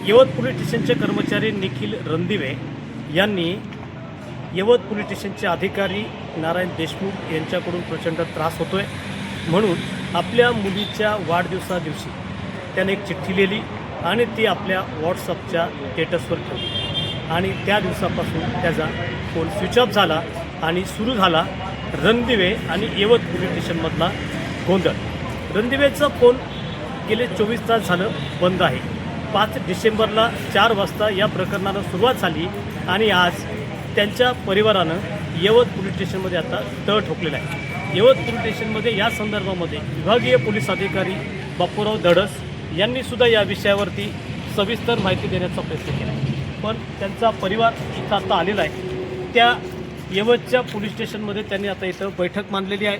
यवत police स्टेशनचे कर्मचारी निखिल रणदिवे यांनी यवत पोलीस स्टेशनचे अधिकारी नारायण देशमुख यांच्याकडून प्रचंड त्रास होतोय म्हणून आपल्या मुलीच्या वाढदिवसादिवशी त्याने एक चिठ्ठी लिहिली आणि ती आपल्या व्हॉट्सअपच्या स्टेटसवर ठेवली आणि त्या दिवसापासून त्याचा फोन स्विच ऑफ झाला आणि सुरू झाला रणदिवे आणि यवत पोलीस स्टेशनमधला गोंधळ. रणदिवेचा फोन गेले 24 तास झालं बंद आहे. 5 डिसेंबरला 4 वाजता या प्रकरणाला सुरुवात झाली आणि आज त्यांच्या परिवारानं यवत पोलीस स्टेशनमध्ये आता तळ ठोकलेला आहे. यवत पोलीस स्टेशनमध्ये या संदर्भामध्ये विभागीय पोलीस अधिकारी बापूराव धडस यांनीसुद्धा या विषयावरती सविस्तर माहिती देण्याचा प्रयत्न केला आहे, पण त्यांचा परिवार इथं आता आलेला आहे. त्या यवतच्या पोलीस स्टेशनमध्ये त्यांनी आता इथं बैठक मांडलेली आहे.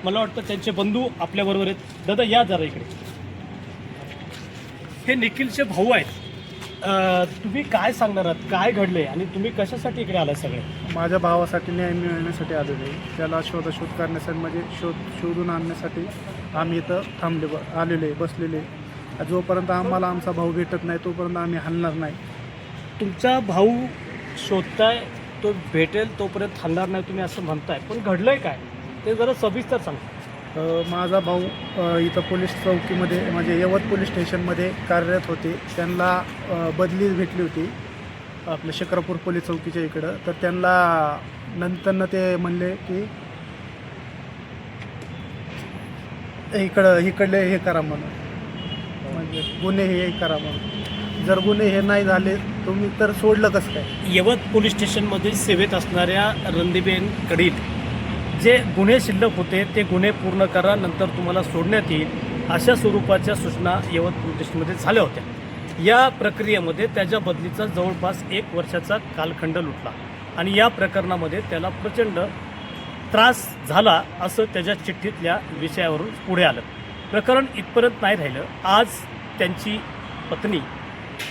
मला वाटतं त्यांचे बंधू आपल्याबरोबर आहेत. दादा या जरा इकडे. हे निखिलचे भाऊ आहेत. तुम्ही काय सांगणार आहात, काय घडले आणि तुम्ही कशासाठी इकडे आला सगळे? माझ्या भावासाठी न्याय मिळवण्यासाठी आलेलो आहे. त्याला शोध करण्यासाठी म्हणजे शोधून आणण्यासाठी आम्ही इथं आलेले बसलेले. जोपर्यंत आम्हाला आमचा भाऊ भेटत नाही तोपर्यंत आम्ही हलणार नाही. तुमचा भाऊ शोधताय, तो भेटेल तोपर्यंत हलणार नाही तुम्ही असं म्हणताय, पण घडलंय काय ते जरा सविस्तर सांगा. माझा भाऊ इथं पोलीस चौकीमध्ये म्हणजे यवत पोलीस स्टेशनमध्ये कार्यरत होते. त्यांना बदली भेटली होती आपल्या शिक्रापूर पोलीस चौकीच्या इकडं. तर त्यांना नंतरनं ते म्हणले की इकडले हे करा म्हणून, म्हणजे गुन्हे हे करा म्हणून. जर गुन्हे हे नाही झाले तुम्ही तर सोडलं कसं काय? यवत पोलीस स्टेशनमध्ये सेवेत असणाऱ्या रणदिवेंकडील जे गुन्हे शिल्लक होते ते गुन्हे पूर्ण करा, नंतर तुम्हाला सोडण्यात येईल अशा स्वरूपाच्या सूचना यवत पोलीस स्टेशनमध्ये झाल्या होत्या. या प्रक्रियेमध्ये त्याच्या बदलीचा जवळपास 1 वर्षाचा कालखंड लुटला आणि या प्रकरणामध्ये त्याला प्रचंड त्रास झाला असं त्याच्या चिठ्ठीतल्या विषयावरून पुढे आलं. प्रकरण इथपर्यंत नाही राहिलं. आज त्यांची पत्नी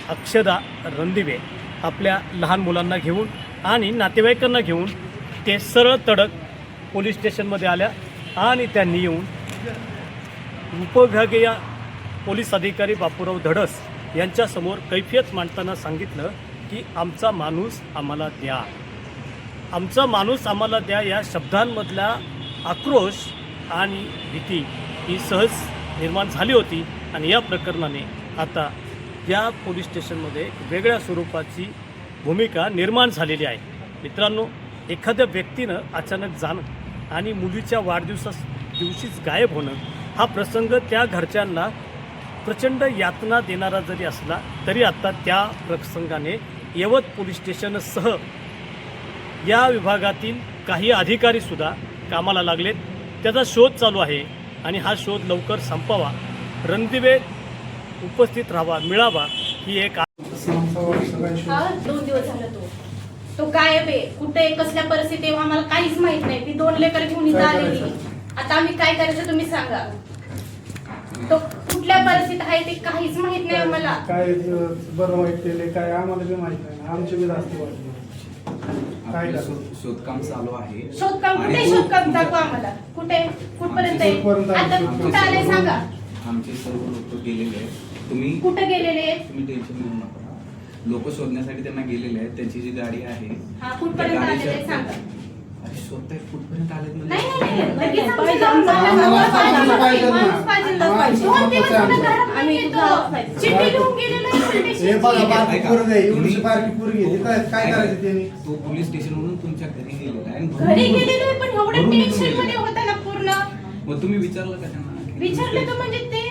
अक्षदा रणदिवे आपल्या लहान मुलांना घेऊन आणि नातेवाईकांना घेऊन ते सरळ तडक पोलीस स्टेशनमध्ये आल्या आणि त्यांनी येऊन उपविभागीय पोलीस अधिकारी बापूराव धडस यांच्यासमोर कैफियत मांडताना सांगितलं की आमचा माणूस आम्हाला द्या, आमचा माणूस आम्हाला द्या. या शब्दांमधला आक्रोश आणि भीती ही सहज निर्माण झाली होती आणि या प्रकरणाने आता या पोलीस स्टेशनमध्ये वेगळ्या स्वरूपाची भूमिका निर्माण झालेली आहे. मित्रांनो, एखाद्या व्यक्तीनं अचानक जाणं आणि मुलीच्या दिवशीच गायब होणं हा प्रसंग त्या घरच्यांना प्रचंड यातना देणारा जरी असला तरी आता त्या प्रसंगाने यवत पोलीस स्टेशनसह या विभागातील काही अधिकारीसुद्धा कामाला लागलेत. त्याचा शोध चालू आहे आणि हा शोध लवकर संपावा, रणदिवे उपस्थित राहावा, मिळावा ही एक 2 दिवस झालं तो गायब आहे. कुठे कसल्या परिस्थिती आम्हाला काहीच माहित नाही. ती 2 लेकर घेऊन इथं आलेली. आता आम्ही काय करायचं तुम्ही सांगा. तो कुठल्या परिस्थितीत आहे ते काहीच माहित नाही आम्हाला. काय बरं वाईट केले काय आम्हाला बी माहित नाही. आमची बी जास्त वाटली काय शोधकाम चालू आहे. शोधकाम कुठे? शोधकाम दाखवा आम्हाला. कुठे कुठपर्यंत आहे? आता कुठं आले सांगा. आमचे सर्व लोक गेलेले आहेत. तुम्ही कुठे गेलेले आहेत? तुम्ही टेन्शन घेऊ नका. लोक शोधण्यासाठी त्यांना गेलेले आहेत. त्यांची जी गाडी आहे हा कुठपर्यंत आलेले सांगा. अरे शोधताय कुठपर्यंत आलेत म्हणजे? नाही लगेच आमच्या माणूस पाहिजे. 2 दिवस झालं घरात आम्ही चिठ्ठी लिहून गेलेलो हे बघा बारकी पोरगी आहे, एवढीशी बारकी पोरगी आहे. काय करायचं त्यांनी? तो पोलीस स्टेशनवरून तुमच्या घरी गेलेला आहे घरी गेलेलो आहे, पण एवढं टेन्शन मध्ये होता ना पूर्ण. मग तुम्ही विचारलं का त्यांना? विचारलं तर म्हणजे ते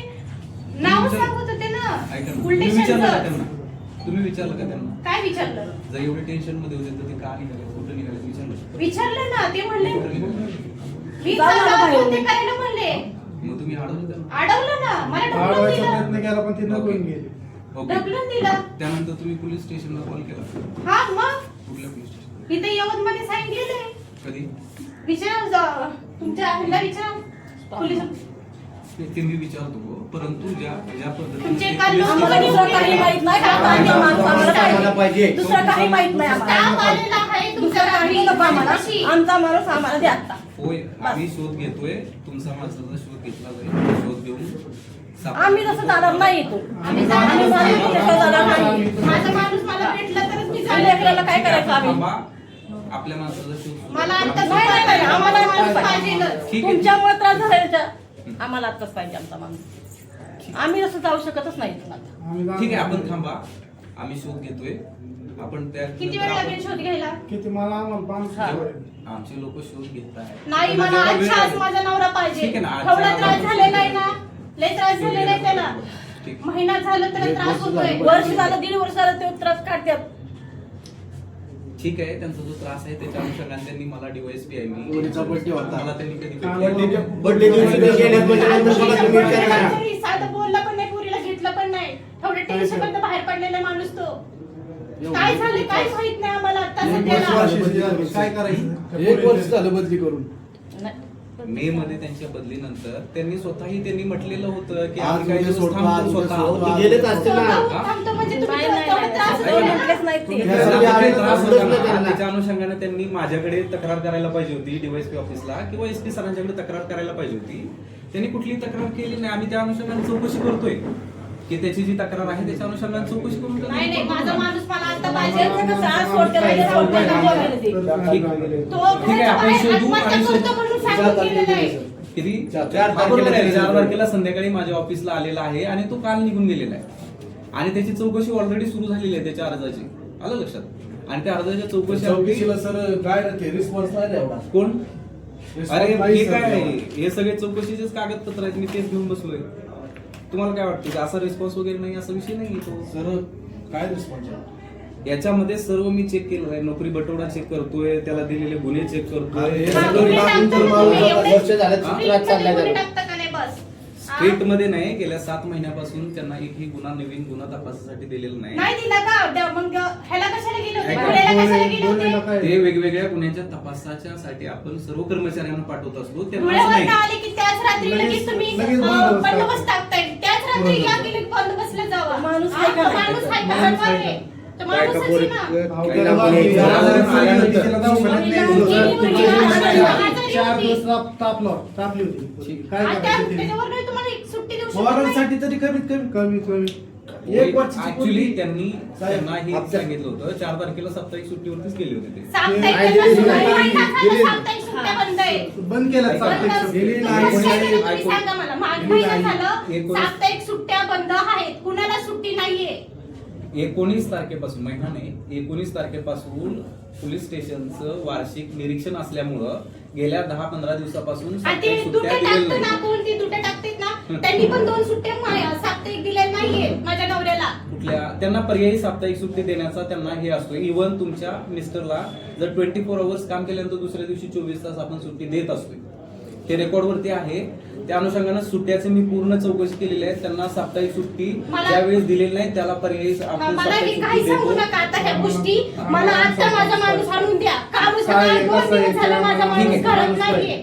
नाव सांगत होते ना ऐका ना, पोलीस तुम्ही विचारलं का स्टेशनचं. त्यांना? तुम्ही विचारलं का त्यांना? काय विचारलं? जर एवढे टेन्शन मध्ये होते तर ते का निघाले, कुठं निघाले विचारलं? विचारलं ना, ते म्हणले कुठं निघाले? मी चाललो ते करायला म्हणले. मग तुम्ही अडवलं त्यांना? अडवलं ना, मला ढकलून अडवायचा दिलं. प्रयत्न केला पण ते नको गेले. ओके. ढकलून दिलं. त्यानंतर तुम्ही पोलीस स्टेशनला कॉल केला? हा मग कुठल्या पोलीस स्टेशन? इथे यवत मध्ये सांगितलेले. कधी? विचार तुमच्या ह्याला विचार पोलीस. ते मी विचारतो, परंतु ज्या पद्धतीने तुमचे ते काल पोलीस लोक स्टेशन- दुसरं काही माहित नाही. आम्हाला पाहिजे. दुसरं काही माहित नाही आम्हाला. तुमच्या काही नको आम्हाला. आमचा माणूस आम्हाला द्या आता. होय, आम्ही शोध घेतोय. तुमचा माणसाचा शोध घेतला जाईल. शोध घेऊन आम्ही तसं जाणार नाही इथून. आम्ही जाणार नाही. काय करायचं आम्ही? थांबा. आपल्या माणसाचा शोध मला आता नाही, आम्हाला माणूस पाहिजेलच. ठीक आहे. तुमच्यामुळे त्रास झाला याच्या. आम्हाला आत्ताच पाहिजे आमचा माणूस. आम्ही असं जाऊ शकतच नाही आता. ठीक आहे, आपण थांबा. आम्ही शोध घेतोय. आपण त्या किती वेळ लागेल शोध घ्यायला? किती मला आमचे लोक शोध घेत आहेत. नाही मला आजच्या आज माझा नवरा पाहिजे. ठीक आहे ना, आजच्या एवढा त्रास आज- झालेला आहे ना, लय त्रास झालेला आहे त्याला. ठीक. महिना झाला त्याला त्रास होतोय. वर्ष झालं, 1.5 वर्ष झालं ते त्रास काढतात. ठीक आहे, त्यांचा जो त्रास आहे त्याच्या अनुषंगाने त्यांनी मला DYSP आहे मी मुलीचा birthday होता. मला त्यांनी कधी हा, भेटले. बर्थडे दिवशी ते गेल्यात म्हणजे नंतर मला तुम्ही विचार करा. तरी साधं बोलला पण नाही, पुरीला घेतलं पण नाही. थोडं टेन्शन मध्ये बाहेर पडलेला माणूस तो. काय झाले काय माहित नाही आम्हाला आता सध्याला. काय करायचं? 1 वर्ष झालं बदली करून. नाही. मे मध्ये त्यांच्या बदलीनंतर त्यांनी स्वतःही म्हटलेलं होतं की आज आम्ही काही उद्या दिवस सोडतो, आज थांबतो उद्या स्वतः. सोडतो. ते गेलेच असते ना. स्वतःहून थांबतो म्हणजे तुम्ही नाही, नाही, तेवढा नाही, त्रास असं होतो ना. म्हटलेच नाही ते. त्यासाठी आम्ही त्रास त्रास होता दिला ना, त्यांना. त्याच्या अनुषंगाने त्यांनी माझ्याकडे तक्रार करायला पाहिजे होती DYSP ऑफिसला किंवा SP सरांच्याकडे तक्रार करायला पाहिजे होती. त्यांनी कुठलीही तक्रार केली नाही. आम्ही त्या अनुषंगाने चौकशी करतोय की त्याची जी तक्रार आहे त्याच्या अनुषंगाने चौकशी करून नाही नाही माझा माणूस मला आता बाहेरचं पाहिजे. कसं आज सोडते म्हणजे राहून त्यांना बोलायला ते. तो ठीक आहे, आपण बाहेर शोधू आत्महत्या आणि करतो म्हणून सांगून गेलेला आहे. किती 4 4 तारखेला तारखेला संध्याकाळी माझ्या ऑफिसला आलेला आहे आणि तो काल निघून गेलेला आहे आणि त्याची चौकशी ऑलरेडी सुरू झालेली आहे त्याच्या अर्जाची. आलं लक्षात? आणि त्या अर्जाच्या चौकशीला सर काय ते रिस्पॉन्स नाही एवढा. कोण? अरे नाही हे सर काय आहे? एवढा. हे सगळे चौकशीचेच कागदपत्र आहेत. मी तेच घेऊन बसलोय. तुम्हाला काय वाटतं की असा रिस्पॉन्स वगैरे नाही असा विषय नाही तो. सर काय रिस्पॉन्स आहे? याच्यामध्ये सर्व मी चेक केलं आहे. नोकरी बटवडा चेक करतोय, त्याला दिलेले गुन्हे चेक करतोय. अरे, हा, सगळं तुम्ही टाकून टाकता तर तुम्ही माणूस एवढे वर्ष झालं हा? त्रास चाललाय गुन्हे त्याला. टाकता का नाही बस? हा? स्ट्रीट मध्ये नाही, गेल्या 7 महिन्यापासून त्यांना एकही नवीन गुन्हा तपासासाठी दिलेला नाही. नाही दिला का? मग ह्याला कशाला गेले होते? ऐका. पुण्याला कशाला गेले होते? ते वेगवेगळ्या गुन्ह्यांच्या तपासाच्या साठी आपण सर्व कर्मचाऱ्यांना पाठवत असतो. त्यांनाच धुळ्यावर नाही. आले की त्याच रात्री लगेच तुम्ही लगेच बंदोबस्त बंदोबस्त टाकताय. त्याच रात्री या गेले की बंदोबस्तला जावा. माणूस हा, आहे का तो नाही? माणूस आहे का? जनवार आहे. तो माणूसच आहे ना. तापली होती काय आणि करायचं ते? त्याच्यावर नाही तुम्हाला एक सुट्टी देऊ शकत नाही. फवारणीसाठी तरी कमीत कमी कमी 1 वर्षाची ऍक्च्युली पूर्वी- त्यांनी साहेब, त्यांना हे आपल्या- सांगितलं होतं 4 तारखेला साप्ताहिक सुट्टीवरतीच गेले होते ते. साप्ताहिक नाही, त्यांना दिली सुट्टी नाही. नाही. दिली. साप्ताहिक सुट्ट्या बंद आहे. बंद केलं ऐका. साप्ताहिक बंद सुट्टी. दिली तुम्ही नाही. कसं काय केलं? तुम्ही ऐकून- सांगा मला. माग दिली महिना नाही. झालं एकोणीस- साप्ताहिक सुट्ट्या बंद आहेत. कुणाला सुट्टी नाहीये. 19 तारखेपासून महिना नाही 19 तारखेपासून पोलीस स्टेशनचं वार्षिक निरीक्षण असल्यामुळं गेल्या 10-15 दिवसापासून आणि साप्ताहिक ते सुट्ट्या दुट्या दिलेल्या टाकतं ना नाही. कोण ती दुट्या टाकतात ना त्यांनी पण 2 सुट्ट्या साप्ताहिक दिलेल्या नाहीये माझ्या नवऱ्याला. कुठल्या त्यांना पर्यायी साप्ताहिक सुट्टी देण्याचा त्यांना हे असतो. इव्हन तुमच्या मिस्टरला जर 24 आवर्स काम केल्यानंतर दुसऱ्या दिवशी 24 तास आपण सुट्टी देत असतोय. ते रेकॉर्डवरती आहे. त्या अनुषंगाने सुट्ट्याचे मी पूर्ण चौकशी केलेली आहे. त्यांना साप्ताहिक सुट्टी मला- ज्यावेळेस दिलेली नाही त्याला पर्यायी आपण मला साप्ताहिक हे सुट्टी काही सांगू देतो. नका आता ह्या गोष्टी. मला आता माझा माणूस आणून द्या. काम काय आहे, दोन कसं आहे, दिवस झालं माझा ठीक माणूस आहे. घरात नाहीये.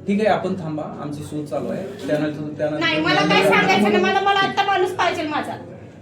ठीक आहे, आपण थांबा. आमची शोध चालू आहे. त्यानंतर नाही मला काय सांगायचं नाही. मला आता माणूस पाहिजे माझा.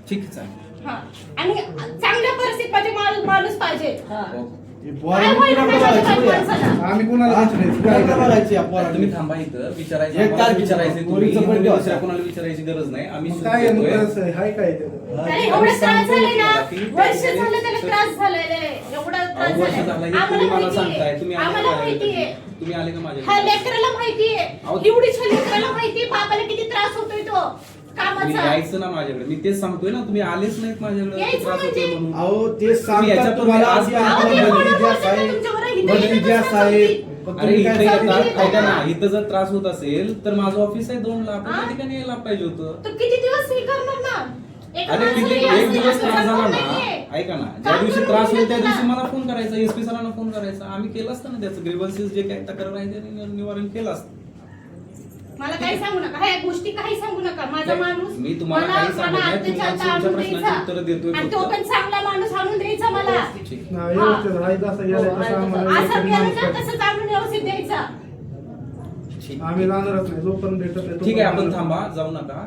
ठीक आहे, चालेल. हा आणि चांगल्या परिस्थितीत माझे माणूस पाहिजे. हा. ओके. ही काय पोरांनी होईल कुणाला माझ्या बघायची? माणसाला? आम्ही कोणाला विचारायचं? काय कुणाला करायचं? बघायची या आता पोरांनी? तुम्ही थांबा इथं विचारायचं एक आम्हाला तारखेला विचारायचं तुम्ही पोरीचं इथं birthday दुसऱ्या होता. कोणाला विचारायची गरज नाही. आम्ही मग शोध काय आहे, मग घेतोय. कसं आहे? हाय काय त्याचं? अरे एवढं त्रास झालाय ना की वर्ष त्याच्याकडे झालं त्याला त्रास झालेला आहे. एवढा त्रास अहो, वर्ष झालं झालाय. हे तुम्ही मला माहितीये. सांगताय. तुम्ही आले आम्हाला का माहितीये. माझ्याकडे? तुम्ही आले का ह्या माझ्याकडे? लेकराला माहितीये. अहो. एवढीच्या लेकराला माहितीये बाबाला किती त्रास होतोय तो तुम्ही कामाचा. यायचं ना माझ्याकडे. मी तेच सांगतोय ना तुम्ही आलेच नाहीत माझ्याकडे. यायचं त्रास होतोय म्हणजे? म्हणून. अहो ते तुम्ही सांगतात याच्यापूर्वी तुम्हाला आज- की अहो, आपण ते बदली कोणाला द्या बोलतात साहेब, तुमच्यावर? इथं बदली येतं द्या कसं साहेब. समजतील? पण अरे तुम्ही इथं काय येतात सांगितलं? ऐका ना. इथं जर त्रास होत असेल तर माझं ऑफिस आहे 2 लाख. हा? त्या ठिकाणी यायला पाहिजे होतं. तो किती दिवस हे करणार ना? एका अरे किती माणसाला एक असं- दिवस असं त्रास झाला जमत ना. नाहीये. ऐका ना, ज्या काम दिवशी करून त्रास होईल त्या दिलं दिवशी तुला. मला फोन करायचा. SP सरांना फोन करायचा. आम्ही केलं असतं ना त्याचं ग्रीव्हन्सेस जे काही तक्रार आहे ते निवारण केलं असतं. मला काही सांगू नका. ह्या गोष्टी काही सांगू नका. माझा नाही, माणूस मी तुम्हाला काही सांगत नाही. अत्याचार तुमच्या आणून प्रश्नांची द्यायचा. उत्तरं देतोय आणि फक्त. तो पण चांगला माणूस आणून द्यायचा मला. ठीक. नाही, व्यवस्थित आहे. जसं गेलं तसं आम्हाला असं व्यवस्थित केलं माणूस तर पाहिजे. तसंच आणून व्यवस्थित द्यायचा. ठीक. आम्ही जाणारच नाही जोपर्यंत भेटत नाही ठीक आहे, आपण तोपर्यंत थांबा. जाऊ नका.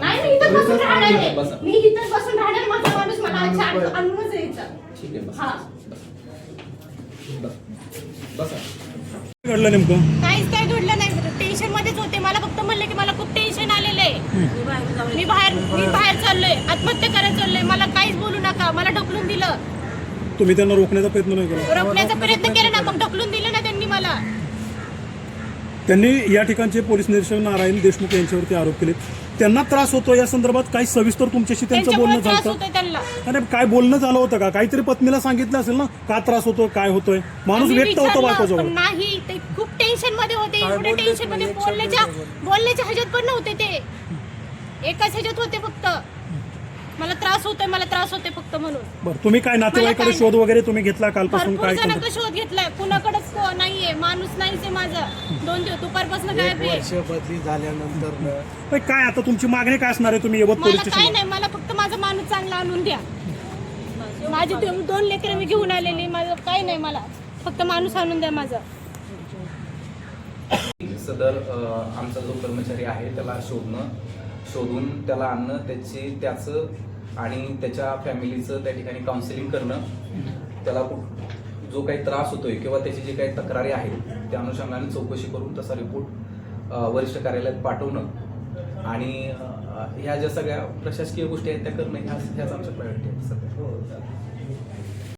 नाही मी इथं बसून राहणार आहे. बसा. मी इथं बसून राहणार. माझा माणूस मला आज आणूनच द्यायचा. ठीक आहे, बस. हा. बसा. घडलं नेमकं? काहीच काय घडलं नाही. टेन्शन मध्येच होते. मला फक्त म्हणले की मला खूप टेन्शन आलेलं आहे. मी बाहेर चाललोय. आत्महत्या करायला चाललोय. मला काहीच बोलू नका. मला ढकलून दिलं. तुम्ही त्यांना रोखण्याचा प्रयत्न नाही केला? रोखण्याचा प्रयत्न केला ना, मग ढकलून दिलं ना त्यांनी मला. त्यांनी या ठिकाणचे पोलीस निरीक्षक नारायण देशमुख यांच्यावरती आरोप केले. त्यांना त्रास होतो या संदर्भात काही सविस्तर तुमच्याशी त्यांचं बोलणं त्यांच्यामुळे त्रास झालं होतोय त्यांना. आणि काय बोलणं झालं होतं का? काहीतरी पत्नीला सांगितलं असेल ना, का त्रास होतो, काय होतोय? माणूस आम्ही व्यक्त होतो विचारलं, बायकोजवळ. पण नाही, ते खूप टेन्शन मध्ये होते. एवढे टेन्शन मध्ये बोलण्याच्या ह्याच्यात पण नव्हते ते. एकाच ह्याच्यात होते फक्त. मला त्रास होतोय फक्त म्हणून. बरं, तुम्ही काय नातेवाईकडे शोध वगैरे तुम्ही घेतला कालपासून? भरपूर काय जणांकडे शोध घेतलाय, कुणाकडेच नाहीये, माणूस नाहीच आहे माझं. 2 दिवस दुपारपासून गायब आहे. वर्ष बदली झाल्यानंतर पण काय आता तुमची मागणी काय असणार आहे? तुम्ही यवत पोलीस मला काय स्टेशन नाही, मला फक्त माझा माणूस चांगला आणून द्या. माझी 2 लेकरं मी घेऊन आलेली, माझं काय नाही, मला फक्त माणूस आणून द्या माझा. सदर आमचा जो कर्मचारी आहे त्याला शोधून त्याला आणणं, त्याचं आणि त्याच्या फॅमिलीचं त्या ठिकाणी काउन्सिलिंग करणं, त्याला जो काही त्रास होतोय किंवा त्याची जी काही तक्रारी आहेत त्या अनुषंगाने चौकशी करून तसा रिपोर्ट वरिष्ठ कार्यालयात पाठवणं आणि ह्या ज्या सगळ्या प्रशासकीय गोष्टी आहेत त्या करणं ह्याच आमच्या प्रायोरिटी आहेत सध्या.